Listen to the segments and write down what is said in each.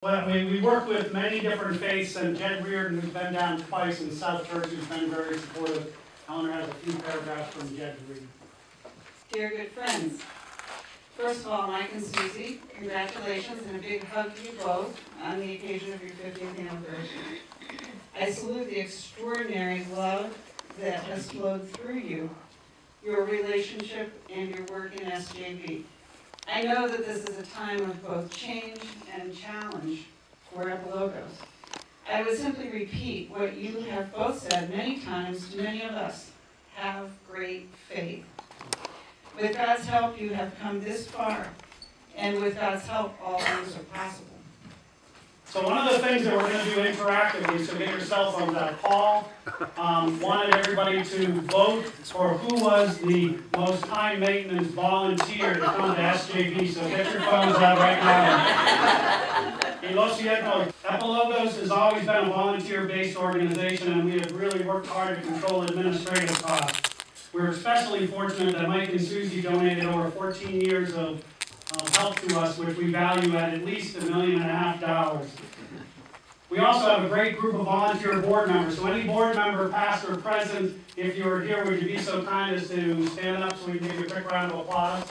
Well, we work with many different faiths, and Jed Reardon, who's been down twice in South Church, who's been very supportive. Eleanor has a few paragraphs from Jed to read. Dear good friends, first of all, Mike and Susie, congratulations and a big hug to you both on the occasion of your 50th anniversary. I salute the extraordinary love that has flowed through you, your relationship, and your work in SJV. I know that this is a time of both change and challenge for Epilogos. I would simply repeat what you have both said many times to many of us. Have great faith. With God's help, you have come this far, and with God's help, all things are possible. So one of the things that we're going to do interactively, so get your cell phones out. Paul wanted everybody to vote for who was the most high maintenance volunteer to come to SJV, so get your phones out right now. Epilogos has always been a volunteer-based organization, and we have really worked hard to control administrative costs. We're especially fortunate that Mike and Susie donated over 14 years of help to us, which we value at least $1.5 million. We also have a great group of volunteer board members. So any board member, past or present, if you're here, would you be so kind as to stand up so we can give you a quick round of applause?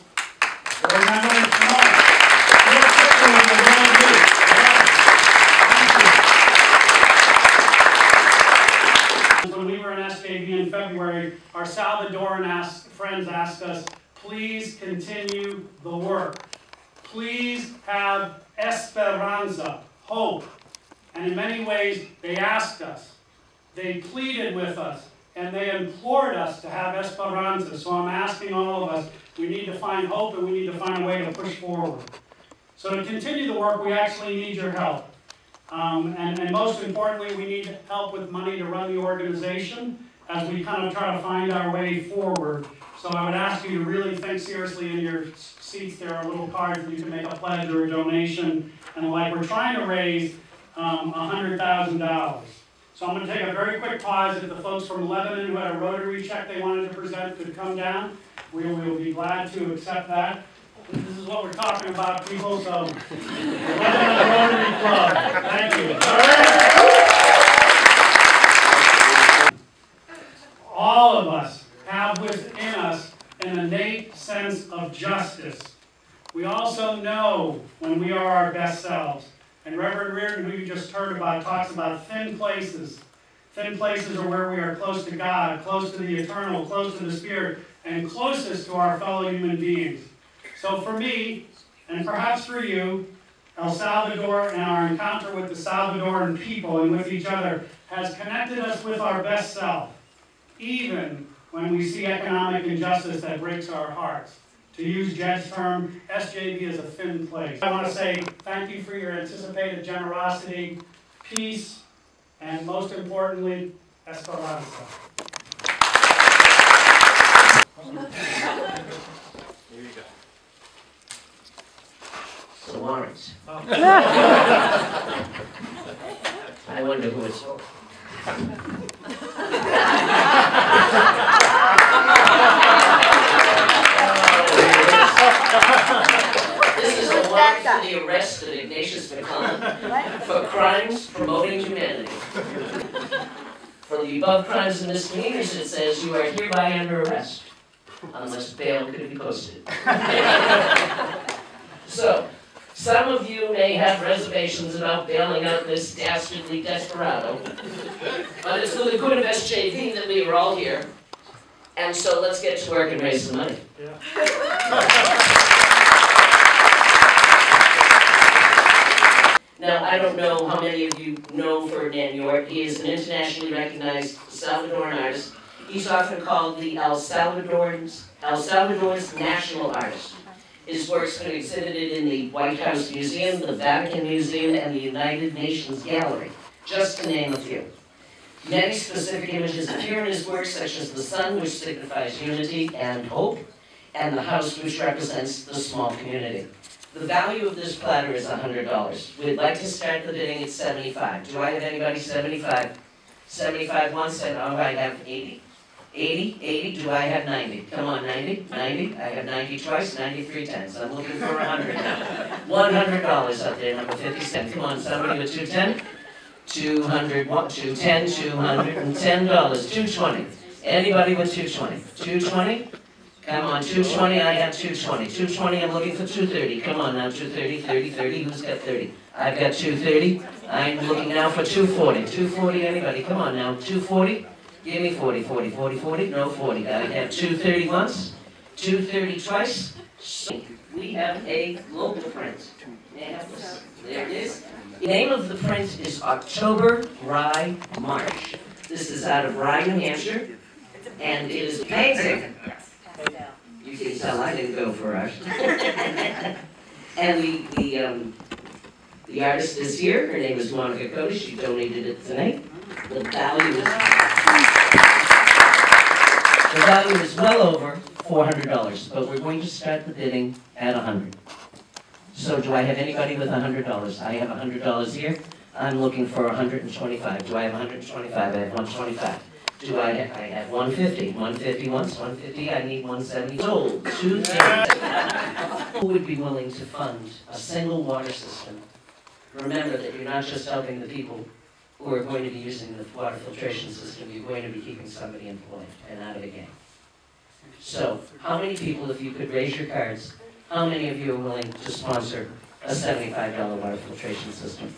Board members, come on. Real quickly, we're going to do. When we were in SJV in February, our Salvadoran friends asked us, please continue the work. Please have esperanza, hope. And in many ways, they asked us, they pleaded with us, and they implored us to have esperanza. So I'm asking all of us, we need to find hope and we need to find a way to push forward. So to continue the work, we actually need your help. And most importantly, we need help with money to run the organization as we kind of try to find our way forward. So I would ask you to really think seriously. In your seats there are little cards that you can make a pledge or a donation. And like we're trying to raise $100,000. So I'm going to take a very quick pause. If the folks from Lebanon who had a Rotary check they wanted to present could come down, we will be glad to accept that. This is what we're talking about, people. So Lebanon Rotary Club. Thank you. All of us have within us an innate sense of justice. We also know when we are our best selves. And Reverend Reardon, who you just heard about, talks about thin places. Thin places are where we are close to God, close to the eternal, close to the Spirit, and closest to our fellow human beings. So for me, and perhaps for you, El Salvador and our encounter with the Salvadoran people and with each other has connected us with our best self, even when we see economic injustice that breaks our hearts. To use Jed's term, SJV is a thin place. I want to say thank you for your anticipated generosity, peace, and most importantly, esperanza. Here you go. So Lawrence. Oh. I wonder who it's for. This is a warrant for the arrest of Ignatius McClellan for crimes promoting humanity. For the above crimes and misdemeanors, it says you are hereby under arrest, unless bail could be posted. So, some of you may have reservations about bailing out this dastardly desperado, but it's for the good of SJV that we are all here. And so let's get to work and raise some money. Yeah. Now, I don't know how many of you know Ferdinand York. He is an internationally recognized Salvadoran artist. He's often called the El Salvador's national artist. His works have been exhibited in the White House Museum, the Vatican Museum, and the United Nations Gallery, just to name a few. Many specific images appear in his works, such as the sun, which signifies unity and hope, and the house, which represents the small community. The value of this platter is $100. We'd like to start the bidding at $75. Do I have anybody 75? 75 once, and oh, I have 80. 80, 80, do I have 90? Come on, 90, 90, I have 90 twice, 93 times. I'm looking for 100 now. $100 up there, number 57. Come on, somebody with 210? 200, 210, $210, 220. Anybody with 220? 220? Come on, 220, I have 220. 220, I'm looking for 230. Come on now, 230, 30, 30, who's got 30? I've got 230. I'm looking now for 240. 240, anybody? Come on now, 240? Give me 40, 40, 40, 40, no 40. I have 230 once, 230 twice. We have a local print. There it is. The name of the print is October Rye March. This is out of Rye, New Hampshire, and it is amazing. You can tell I didn't go for art. And the artist is here. Her name is Monica Cody. She donated it tonight. The value is well over $400, but we're going to start the bidding at $100. So do I have anybody with $100? I have $100 here. I'm looking for $125. Do I have $125? I have $125. Do I have $150? $150 once, $150, I need $170. Sold. 2 things. Who would be willing to fund a single water system? Remember that you're not just helping the people who are going to be using the water filtration system, you're going to be keeping somebody employed and out of the game. So, how many people, if you could raise your cards, how many of you are willing to sponsor a $75 water filtration system?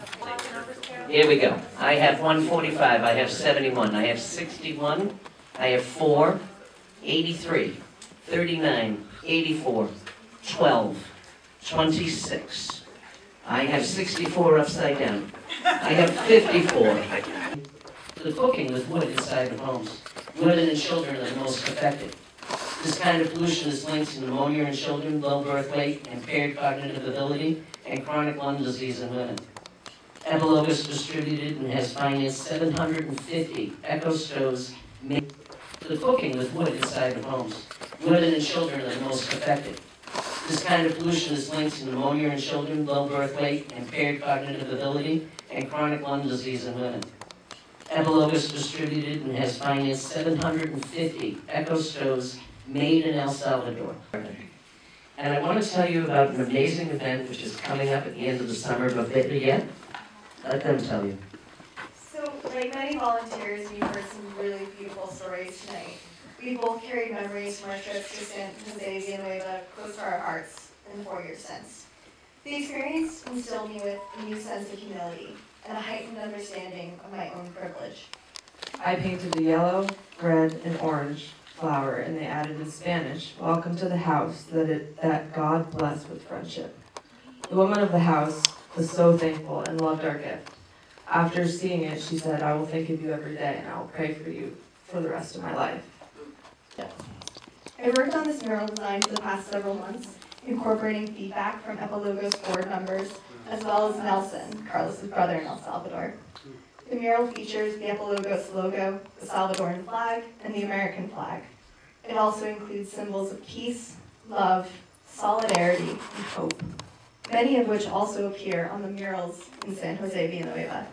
Here we go. I have 145, I have 71, I have 61, I have 4, 83, 39, 84, 12, 26. I have 64 upside down. I have 54. The cooking with wood inside of homes. Women and children are the most affected. This kind of pollution is linked to pneumonia in children, low birth weight, impaired cognitive ability, and chronic lung disease in women. Epilogos distributed and has financed 750 eco stoves made for the cooking with wood inside of homes. Women and children are the most affected. This kind of pollution is linked to pneumonia in children, low birth weight, impaired cognitive ability, and chronic lung disease in women. Epilogos distributed and has financed 750 eco stoves made in El Salvador. And I want to tell you about an amazing event which is coming up at the end of the summer, but better yet, let them tell you. So, like many volunteers, you've heard some really beautiful stories tonight. We both carried memories from our trips to San Jose Villanueva close to our hearts in the 4 years since. The experience instilled me with a new sense of humility and a heightened understanding of my own privilege. I painted a yellow, red, and orange flower, and they added in Spanish, "Welcome to the house that God bless with friendship." The woman of the house was so thankful and loved our gift. After seeing it, she said, "I will think of you every day, and I will pray for you for the rest of my life." I worked on this mural design for the past several months, incorporating feedback from Epilogos board members, as well as Nelson, Carlos's brother in El Salvador. The mural features the Epilogos logo, the Salvadoran flag, and the American flag. It also includes symbols of peace, love, solidarity, and hope, many of which also appear on the murals in San Jose Villanueva.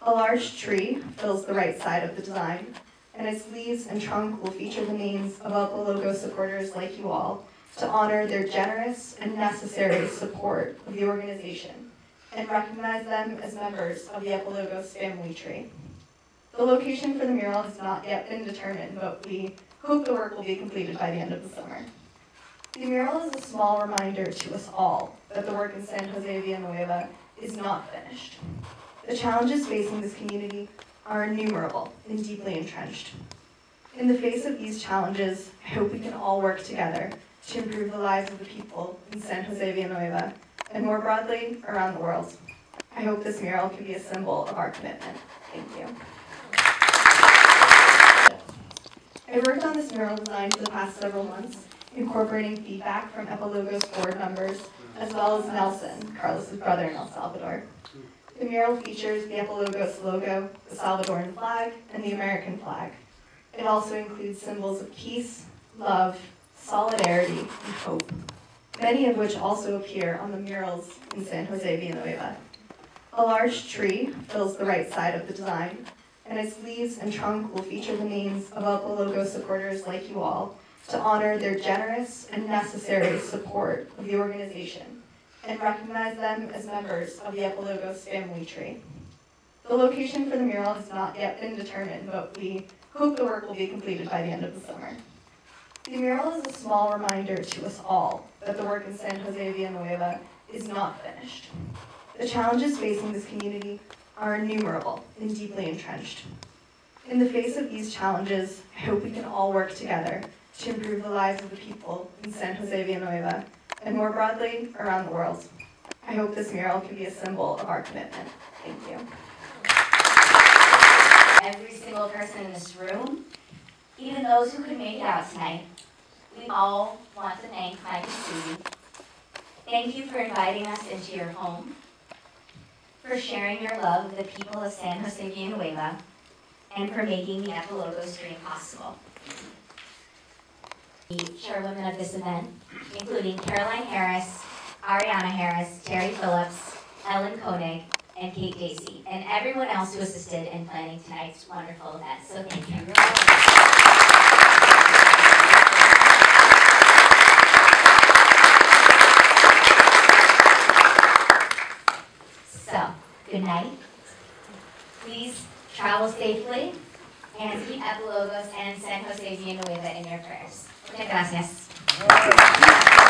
A large tree fills the right side of the design, and its leaves and trunk will feature the names of Epilogos supporters like you all to honor their generous and necessary support of the organization and recognize them as members of the Epilogos family tree. The location for the mural has not yet been determined, but we hope the work will be completed by the end of the summer. The mural is a small reminder to us all that the work in San Jose Villanueva is not finished. The challenges facing this community are innumerable and deeply entrenched. In the face of these challenges, I hope we can all work together to improve the lives of the people in San Jose Villanueva and more broadly around the world. I hope this mural can be a symbol of our commitment. Thank you. I worked on this mural design for the past several months, incorporating feedback from Epilogos board members, as well as Nelson, Carlos's brother in El Salvador. The mural features the Epilogos logo, the Salvadoran flag, and the American flag. It also includes symbols of peace, love, solidarity, and hope, many of which also appear on the murals in San Jose Villanueva. A large tree fills the right side of the design, and its leaves and trunk will feature the names of Epilogos supporters like you all to honor their generous and necessary support of the organization and recognize them as members of the Epilogos family tree. The location for the mural has not yet been determined, but we hope the work will be completed by the end of the summer. The mural is a small reminder to us all that the work in San Jose Villanueva is not finished. The challenges facing this community are innumerable and deeply entrenched. In the face of these challenges, I hope we can all work together to improve the lives of the people in San Jose Villanueva and more broadly around the world. I hope this mural can be a symbol of our commitment. Thank you. Every single person in this room, even those who couldn't make it out tonight, we all want to thank Mike and Susie. Thank you for inviting us into your home, for sharing your love of the people of San Jose Villanueva, and for making the Epilogos dream possible. The chairwomen of this event, including Caroline Harris, Ariana Harris, Terry Phillips, Ellen Koenig, and Kate Dacey, and everyone else who assisted in planning tonight's wonderful event. So thank you. So, good night. Please travel safely and keep Epilogos and San Jose Villanueva in your prayers. Muchas gracias.